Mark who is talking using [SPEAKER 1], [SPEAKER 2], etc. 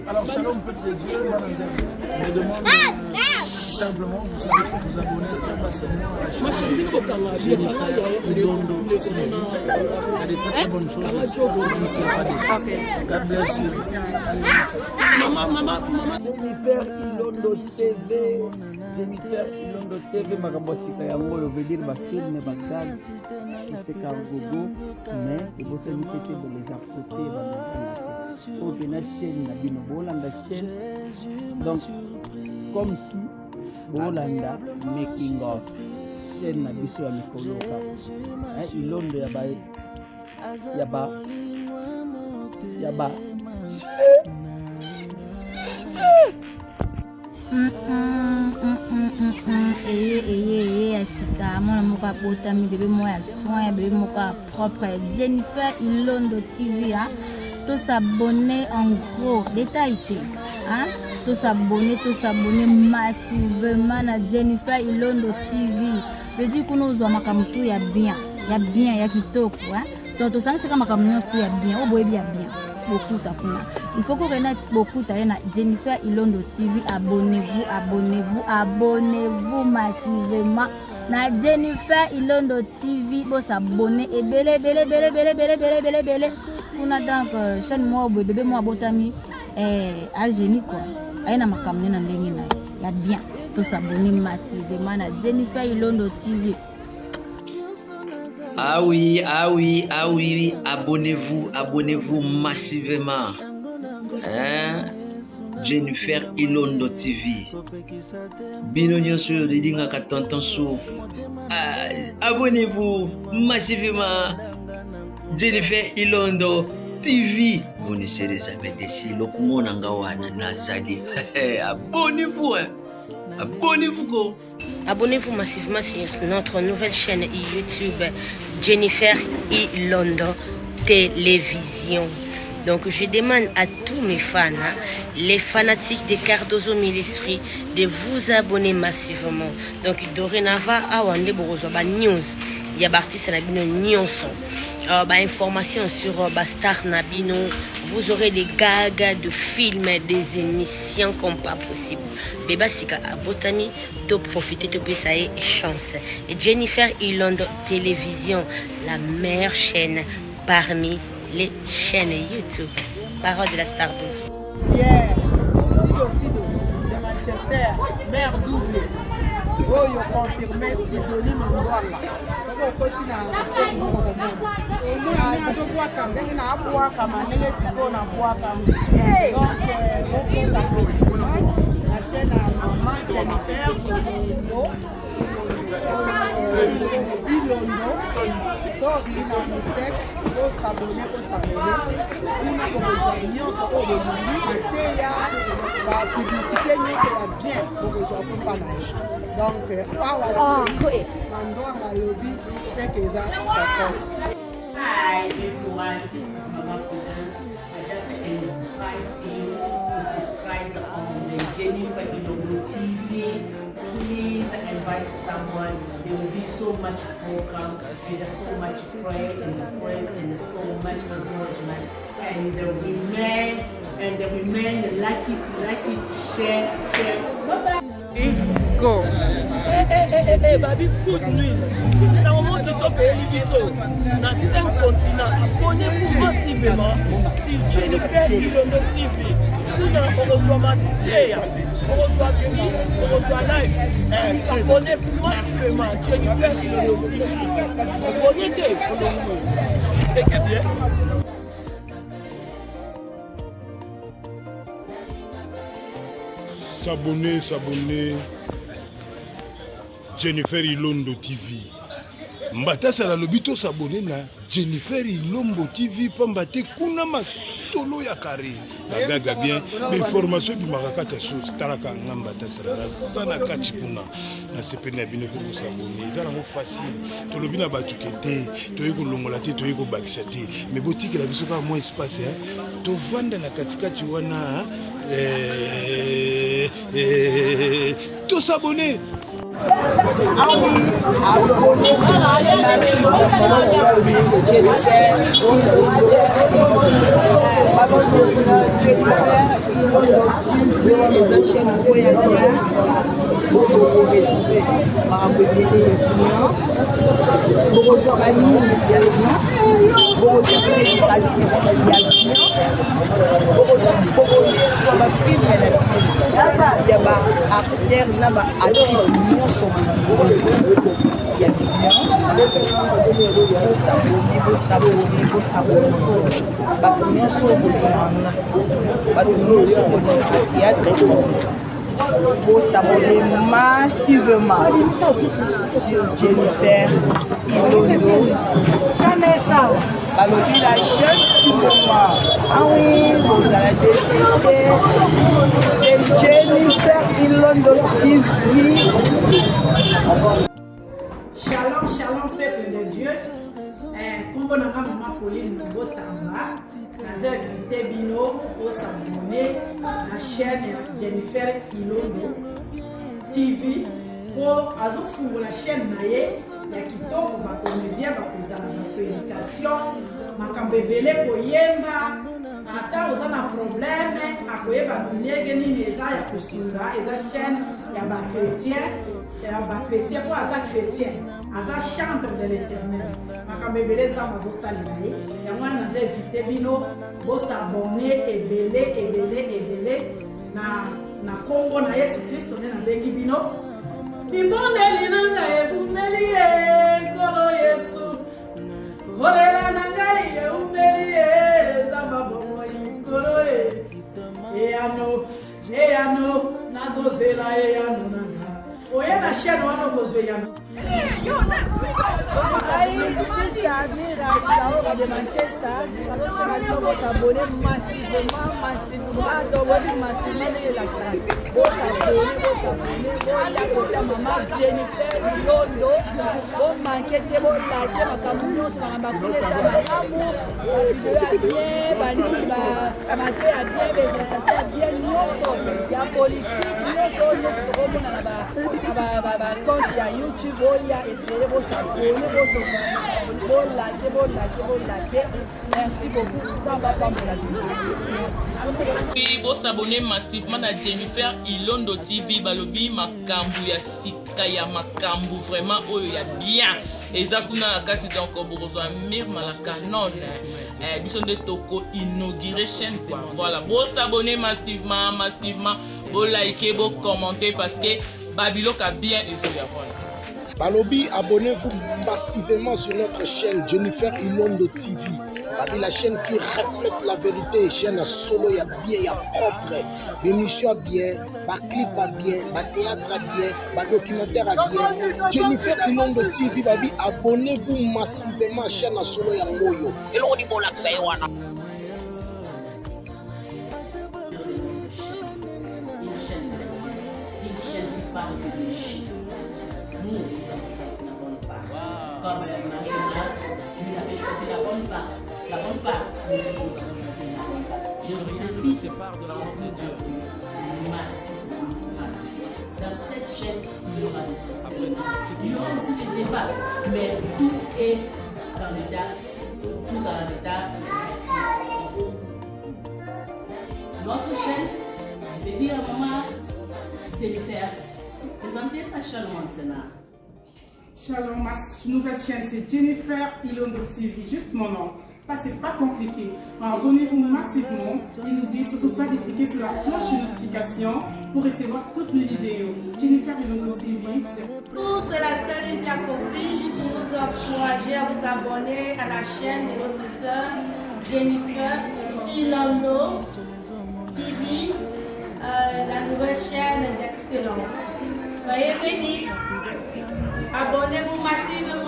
[SPEAKER 1] Alors, Shalom, peuple de Dieu, moi, je me demande simplement vous abonner très facilement à la chaîne. Il y a des très bonnes choses. God bless you.
[SPEAKER 2] Jennifer Ilondo TV. Jennifer Ilondo TV, makambo sika yango yo veut dire ba film ba gag c'est cargo mais et vous savez pété de les apporter ba nous au bena chaîne na bino bolanda chaîne donc comme si bolanda making of chaîne na biso ya mikoloka Ilondo ya ba
[SPEAKER 3] Asika mwana moko abotami bébé moko ya soin bébé moko ya propre Jennifer Ilondo TV to s'abonner en gros détail to s'abonner massivement na Jennifer Ilondo TV veut dire qu'on ozwa makambo ya bien ya kitoko donc to sanga makambo nyonso ya bien oboyebi ya bien beaucoup takuna il faut qu'on rena beaucoup ta na Jennifer Ilondo TV abonnez-vous massivement na Jennifer Ilondo TV bo s'abonner et belé on a donc chaîne moi bébé moi botami génie quoi aina makamne na ndenge na ya bien to s'abonner massivement na Jennifer Ilondo TV.
[SPEAKER 4] Ah oui, abonnez-vous massivement. Jennifer Ilondo TV. Binonyo sur Didinga Katonton Sou. Abonnez-vous massivement. Jennifer Ilondo TV. Vous ne serez jamais déçus. Lokumonangawana Nazali. Abonnez-vous. Abonnez-vous.
[SPEAKER 5] Abonnez-vous massivement sur notre nouvelle chaîne YouTube Jennifer Ilondo Télévision. Donc je demande à tous mes fans, les fanatiques de Cardozo Milesprit, de vous abonner massivement. Donc dorénavant, awande borozo ba news, ya artiste na bino nyonso. Ba information sur ba star na bino, vous aurez des gags de films, des émissions comme pas possible. Beba sika abotami to profiter to pesaye chance. Et Jennifer Ilondo Télévision, la meilleure chaîne parmi les chaînes YouTube. Parole de la star Dozo.
[SPEAKER 6] Yeah, Sido de Manchester, mère double. Oh, yo confirmé Sidonie Mangwala. Ça va côté na Facebook au monde. Ah, zo boa kam, ndenge na boa kam, ndenge siko na boa kam. Donc, beaucoup d'appréciation. La chaîne à maman Jennifer Ilondo. Sorry, na mistake. Faut s'abonner. Una réunion sur le la publicité c'est bien pour les enfants. Donc,
[SPEAKER 7] hi everyone, this is Mama Prudence. I just invite you to subscribe on the Jennifer Ilondo TV. Please invite someone. There will be so much program, and there's so much prayer in the praise, and there's so much encouragement. And the women like it, share. Bye bye.
[SPEAKER 6] Go.
[SPEAKER 8] Baby, good news. C'est un moment qui toque l'émission. Dans 5 continents, abonnez-vous massivement sur Jennifer Ilondo TV. On reçoit ma théa, on reçoit vie, on reçoit live. Abonnez-vous massivement Jennifer Ilondo TV. Abonnez-vous pour le moment. Et que bien.
[SPEAKER 9] S'abonner Jennifer Ilondo TV. Mbatasa la lobito s'abonner na Jennifer Ilondo TV pambate kuna masolo ya kare. Gaga bien l'information du marakata chose talaka ngamba tasara sana kachikuna na sepena bino pour s'abonner. Ça rend facile. To lobina batukete, to yiko longola te, to yiko bakisa te. Mais boutique la biso ka moins espace to vanda na katikati wana tout s'abonner.
[SPEAKER 6] Jennifer Ilondo TV eza chaîne moko ya bien bokoretrouve makambo ebele ya bien bokozwa banews ya bien bokozwa prédication ya bien bokozwa bafilme na bien ya baacteur na baactrice nyonso ya bien bosabone bato nyonso bolinanga bato nyonso bolinga théâtre bosabone massivement sur Jennifer Ilondo balobi la chaîne Kumoma. Ah oui, vous allez décider. C'est Jennifer Ilondo TV.
[SPEAKER 10] Shalom, shalom, peuple de Dieu. Comme on a maman Pauline Botamba, nous avons invité Bino au s'abonner à la chaîne Jennifer Ilondo TV. Pour la chaîne Naye, il y a qui tombe, ma comédien, ma prédication, ma cambébélé, koyemba, ata oza na problème, akoyeba nuyege nini eza ya kusunga, eza chaîne ya ba chrétien, pour aza chrétien, aza chantre de l'éternel. Ma cambébélé za mazo salinaye, ya mwana naza évité bino, bo s'abonner ebele na Congo na Yesu Christo na bengi bino. Ibondeli nanga ebumeli kolo Yesu kolela nanga ebumeli zamba bomoi kolo eyano nazozela eyano nanga oye na chaîne wana kozwe yano
[SPEAKER 6] Sister Admira Isaora de Manchester, nous allons s'abonner massivement, d'abonner massivement chez la salle. Vous abonnez, maman Jennifer Ilondo, vous manquez de vous liker, ma caméra, ma vidéo merci beaucoup.
[SPEAKER 11] Oui, vous s'abonnez massivement à Jennifer Ilondo TV, balobi makambu ya sika ya makambu vraiment oyo ya bien. Eza kuna kati donc bokozwa mir malaka non. Biso nde toko inaugurer chaîne quoi. Voilà, vous s'abonnez massivement, vous likez, vous commentez parce que Babylok a bien essayé à voilà.
[SPEAKER 12] Balobi, abonnez-vous massivement sur notre chaîne Jennifer Ilondo TV. Babi, la chaîne qui reflète la vérité, chaîne à solo, il y a bien, il y a propre, des émissions à bien, des clips à bien, des théâtre à bien, des documentaires à bien. Jennifer Ilondo TV, Babi, abonnez-vous massivement chaîne à solo, il y a moyo. Et l'on dit bon l'accès, voilà.
[SPEAKER 7] Une chaîne qui parle de Jésus. Nous avons choisi la bonne part. Comme Marie-Renate, lui avait choisi la bonne part. La bonne part, nous aussi nous avons choisi la bonne part. Je vous invite à massivement. Dans cette chaîne, il y aura des enseignements. Il y aura aussi des débats. Mais tout est dans l'état. Notre chaîne, je vais dire à maman Jennifer, présentez sa chaîne maintenant.
[SPEAKER 13] Shalom, ma nouvelle chaîne c'est Jennifer Ilondo TV, juste mon nom. C'est pas compliqué. Abonnez-vous massivement et n'oubliez surtout pas de cliquer sur la cloche de notification pour recevoir toutes mes vidéos. Jennifer Ilondo TV, c'est
[SPEAKER 10] la seule Lydia Kofi, juste pour vous encourager à vous abonner à la chaîne de notre sœur Jennifer Ilondo TV, la nouvelle chaîne d'excellence. Soyez bénis. Abonnez-vous massivement.